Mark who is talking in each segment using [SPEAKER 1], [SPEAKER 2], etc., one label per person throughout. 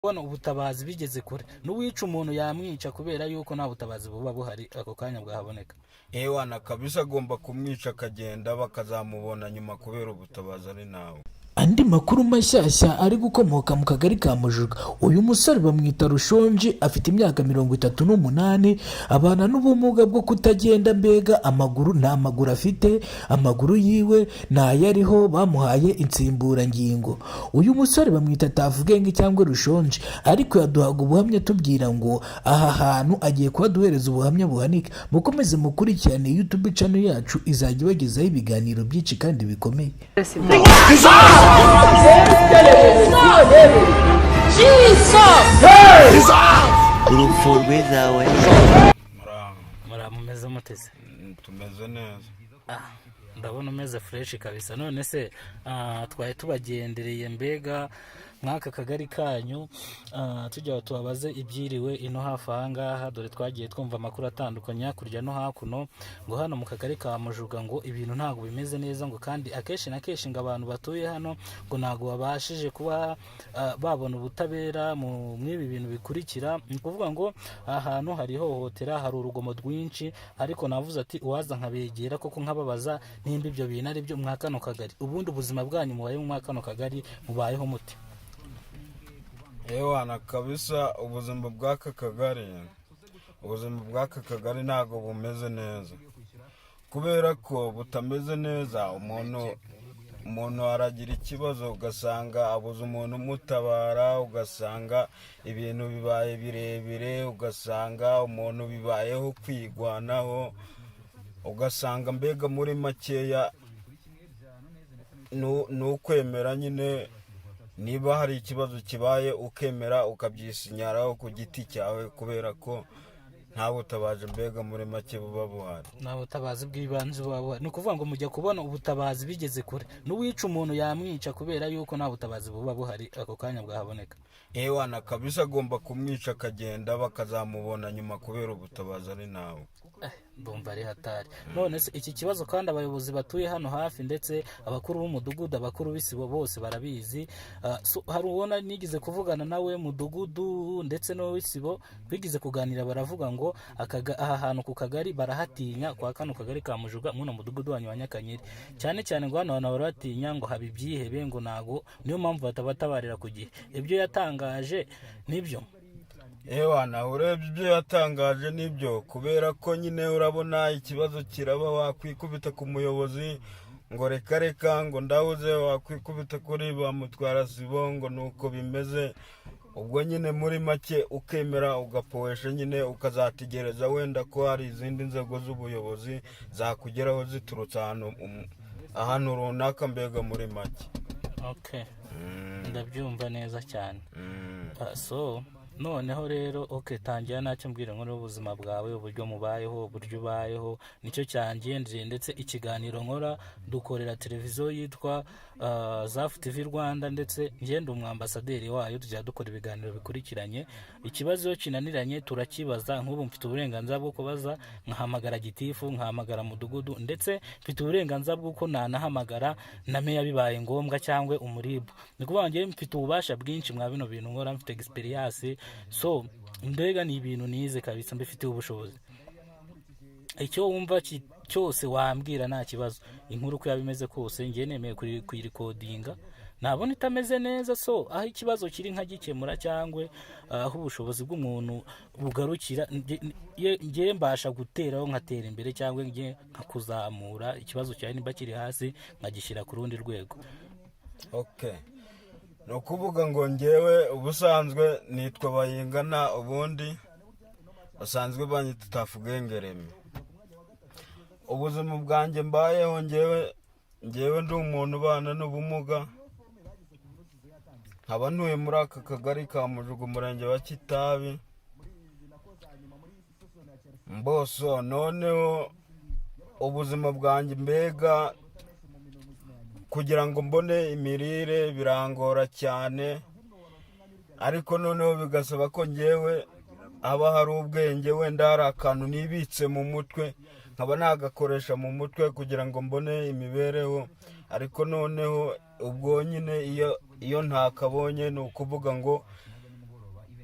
[SPEAKER 1] Bona ubutabazi bigeze kure n'uwica umuntu yamwica kubera yuko nta butabazi buba buhari ako kanya bwahaboneka.
[SPEAKER 2] Ewana kabisa agomba kumwica akagenda bakazamubona nyuma kubera ubutabazi ari nawe.
[SPEAKER 3] Andi makuru mashyashya ari gukomoka mu kagari ka Mujuga. Uyu musore bamwita Rushonji, afite imyaka 38, abana n'ubumuga bwo kutagenda, mbega amaguru nta maguru afite, amaguru yiwe ntayariho, bamuhaye insimburangingo. Uyu musore bamwita Tavugenge cyangwa Rushonji, ariko yaduhaga ubuhamya tubwira ngo aha hantu agiye kubaduhereza ubuhamya buhanike. Mukomeze mukurikirane YouTube channel yacu, izajya ibagezaho ibiganiro byinshi kandi bikomeye.
[SPEAKER 4] urupfu rwizawe
[SPEAKER 1] Muramumeze muteze?
[SPEAKER 2] Tumeze neza.
[SPEAKER 1] Ndabona umeze fresh kabisa. None se twaye tubagendereye mbega mwaka kagari kanyu, tujya tubabaze ibyiriwe ino hafi ahangaha, dore twagiye twumva amakuru atandukanye kurya no hakuno ngo hano mu kagari ka Mujuga ngo ibintu ntago bimeze neza, ngo kandi akenshi na kenshi ngo abantu batuye hano ngo ntago babashije kuba babona ubutabera mu mwibi bintu bikurikira. Ni kuvuga ngo ahantu hari hohotera, hari urugomo rwinshi, ariko navuze ati uwaza nkabegera koko nkababaza nimba ibyo bintu ari byo mwakano kagari. Ubundi ubuzima bwanyu mubaye mu mwakano kagari mubayeho muti?
[SPEAKER 2] Ewana kabisa ubuzima bw'aka kagari ntago bumeze neza, kubera ko butameze neza. Umuntu aragira ikibazo ugasanga abuze umuntu umutabara, ugasanga ibintu bibaye birebire, ugasanga umuntu bibayeho kwigwanaho, ugasanga mbega muri makeya n'ukwemera nyine. Niba hari ikibazo kibaye ukemera ukabyisinyaraho ku giti cyawe, kubera ko nta butabazi mbega muri make buba buhari,
[SPEAKER 1] nta butabazi bw'ibanze buba buhari. Ni ukuvuga ngo mujya kubona ubutabazi bigeze kure n'uwica umuntu yamwica kubera yuko nta butabazi buba buhari ako kanya bwahaboneka.
[SPEAKER 2] Ewana kabisa agomba kumwica akagenda bakazamubona nyuma kubera ubutabazi ari nawe.
[SPEAKER 1] Ndumva ari hatari. None se iki kibazo kandi abayobozi batuye hano hafi ndetse abakuru b'umudugudu, abakuru b'isibo bose barabizi. Hari ubona nigize kuvugana nawe mudugudu ndetse no w'isibo, bigize kuganira baravuga ngo aha hantu ku kagari barahatinya, kwa kano kagari ka Mujuga muno mudugudu wanyu wa Nyakanyeri cyane cyane, ngo hano baratinya ngo haba ibyihebe, ngo nago niyo mpamvu batabatabarira ku gihe. Ibyo yatangaje nibyo?
[SPEAKER 2] Ewana urebye ibyo yatangaje nibyo, kubera ko nyine urabona ikibazo kiraba wakwikubita ku muyobozi ngo reka ngo ndahuze, wakwikubita kuri ba mutwara sibo ngo nuko bimeze. Ubwo nyine muri make ukemera ugapoesha nyine, ukazategereza wenda ko hari izindi nzego z'ubuyobozi zakugeraho ziturutse ahantu runaka, mbega muri make.
[SPEAKER 1] Okay. Ndabyumva neza cyane. So noneho rero tangira nacyo mbwira ngo n'ubuzima bwawe, uburyo mubayeho, uburyo ubayeho, nicyo cyangendeye. Ndetse ikiganiro nkora dukorera televiziyo yitwa Zaf TV Rwanda, ndetse ngende umwambasaderi wayo, tujya dukora ibiganiro bikurikiranye. Ikibazo kinaniranye turakibaza, nk'ubu mfite uburenganzira bwo kubaza, nkahamagara gitifu, nkahamagara mudugudu, ndetse mfite uburenganzira bw'uko nanahamagara na meya bibaye ngombwa cyangwa umuribu. Ni kuvuga ngo mfite ububasha bwinshi mwa bino bintu nkora, mfite experience. So ndega ni ibintu nize kabisa, mbifitiye ubushobozi. Icyo wumva cyose wambwira nta kibazo. Inkuru ko yabimeze kose ngiye nemeye kuyirekodinga, nabona itameze neza, so aho ikibazo kiri nkagikemura, cyangwa aho ubushobozi bw'umuntu bugarukira ngiye mbasha guteraho nkatera imbere, cyangwa ngiye nkakuzamura ikibazo cyawe nimba kiri hasi nkagishyira ku rundi rwego.
[SPEAKER 2] Okay. No kuvuga ngo ngewe ubusanzwe nitwa Bayingana, ubundi basanzwe banyita Tavugenge. Ubuzima bwanjye mbayeho ngewe ndi umuntu ubana n'ubumuga, nkaba ntuye muri aka kagari ka Mujuga, umurenge wa Kitabi. Mboso noneho ubuzima bwanjye mbega kugira ngo mbone imirire birangora cyane, ariko noneho bigasaba ko ngewe haba hari ubwenge, wenda hari akantu nibitse mu mutwe nkaba nagakoresha mu mutwe kugira ngo mbone imibereho. Ariko noneho ubwo nyine iyo ntakabonye ni ukuvuga ngo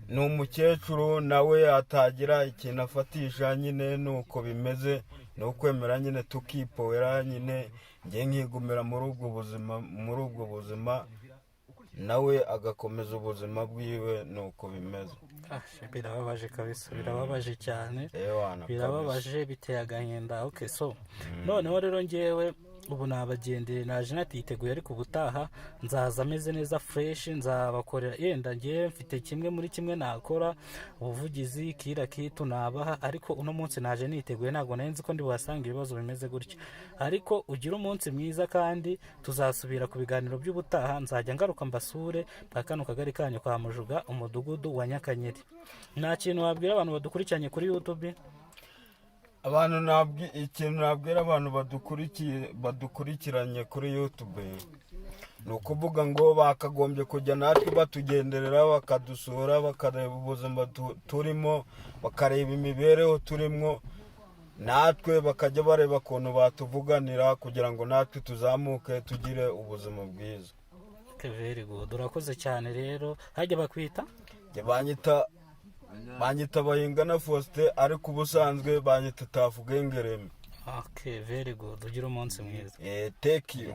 [SPEAKER 2] ni umukecuru nawe atagira ikintu afatisha, nyine ni uko bimeze, ni ukwemera nyine tukipowera nyine, njye nkigumira muri ubwo buzima nawe agakomeza ubuzima bwiwe, ni uko bimeze.
[SPEAKER 1] Birababaje kabisa, birababaje cyane, birababaje, biteye agahinda. Okay, so noneho rero ngewe ubu nabagendeye, naje natiteguye, ariko ubutaha nzaza ameze neza fresh, nzabakorera yenda ngewe mfite kimwe muri kimwe nakora ubuvugizi kira kitu nabaha, ariko uno munsi naje niteguye, ntabwo nari nzi ko ndi buhasanga ibibazo bimeze gutya. Ariko ugira umunsi mwiza, kandi tuzasubira ku biganiro by'ubutaha, nzajya ngaruka mbasure bwa kano kagari kanyu kwa Mujuga, umudugudu wa Nyakanyeri. Nta kintu wabwira abantu badukurikiranye kuri YouTube?
[SPEAKER 2] Ikintu nabwira abantu badukurikiranye kuri YouTube ni ukuvuga ngo bakagombye kujya natwe batugenderera, bakadusura, bakareba ubuzima turimo, bakareba imibereho turimo, natwe bakajya bareba ukuntu batuvuganira kugira ngo natwe tuzamuke tugire ubuzima bwiza.
[SPEAKER 1] Very good, urakoze cyane. Rero hajya bakwita
[SPEAKER 2] banyita Bayingana Faustin, ariko ubusanzwe banyita Tafugengereme.
[SPEAKER 1] Okay, very good, ugira umunsi mwiza.
[SPEAKER 2] Thank you.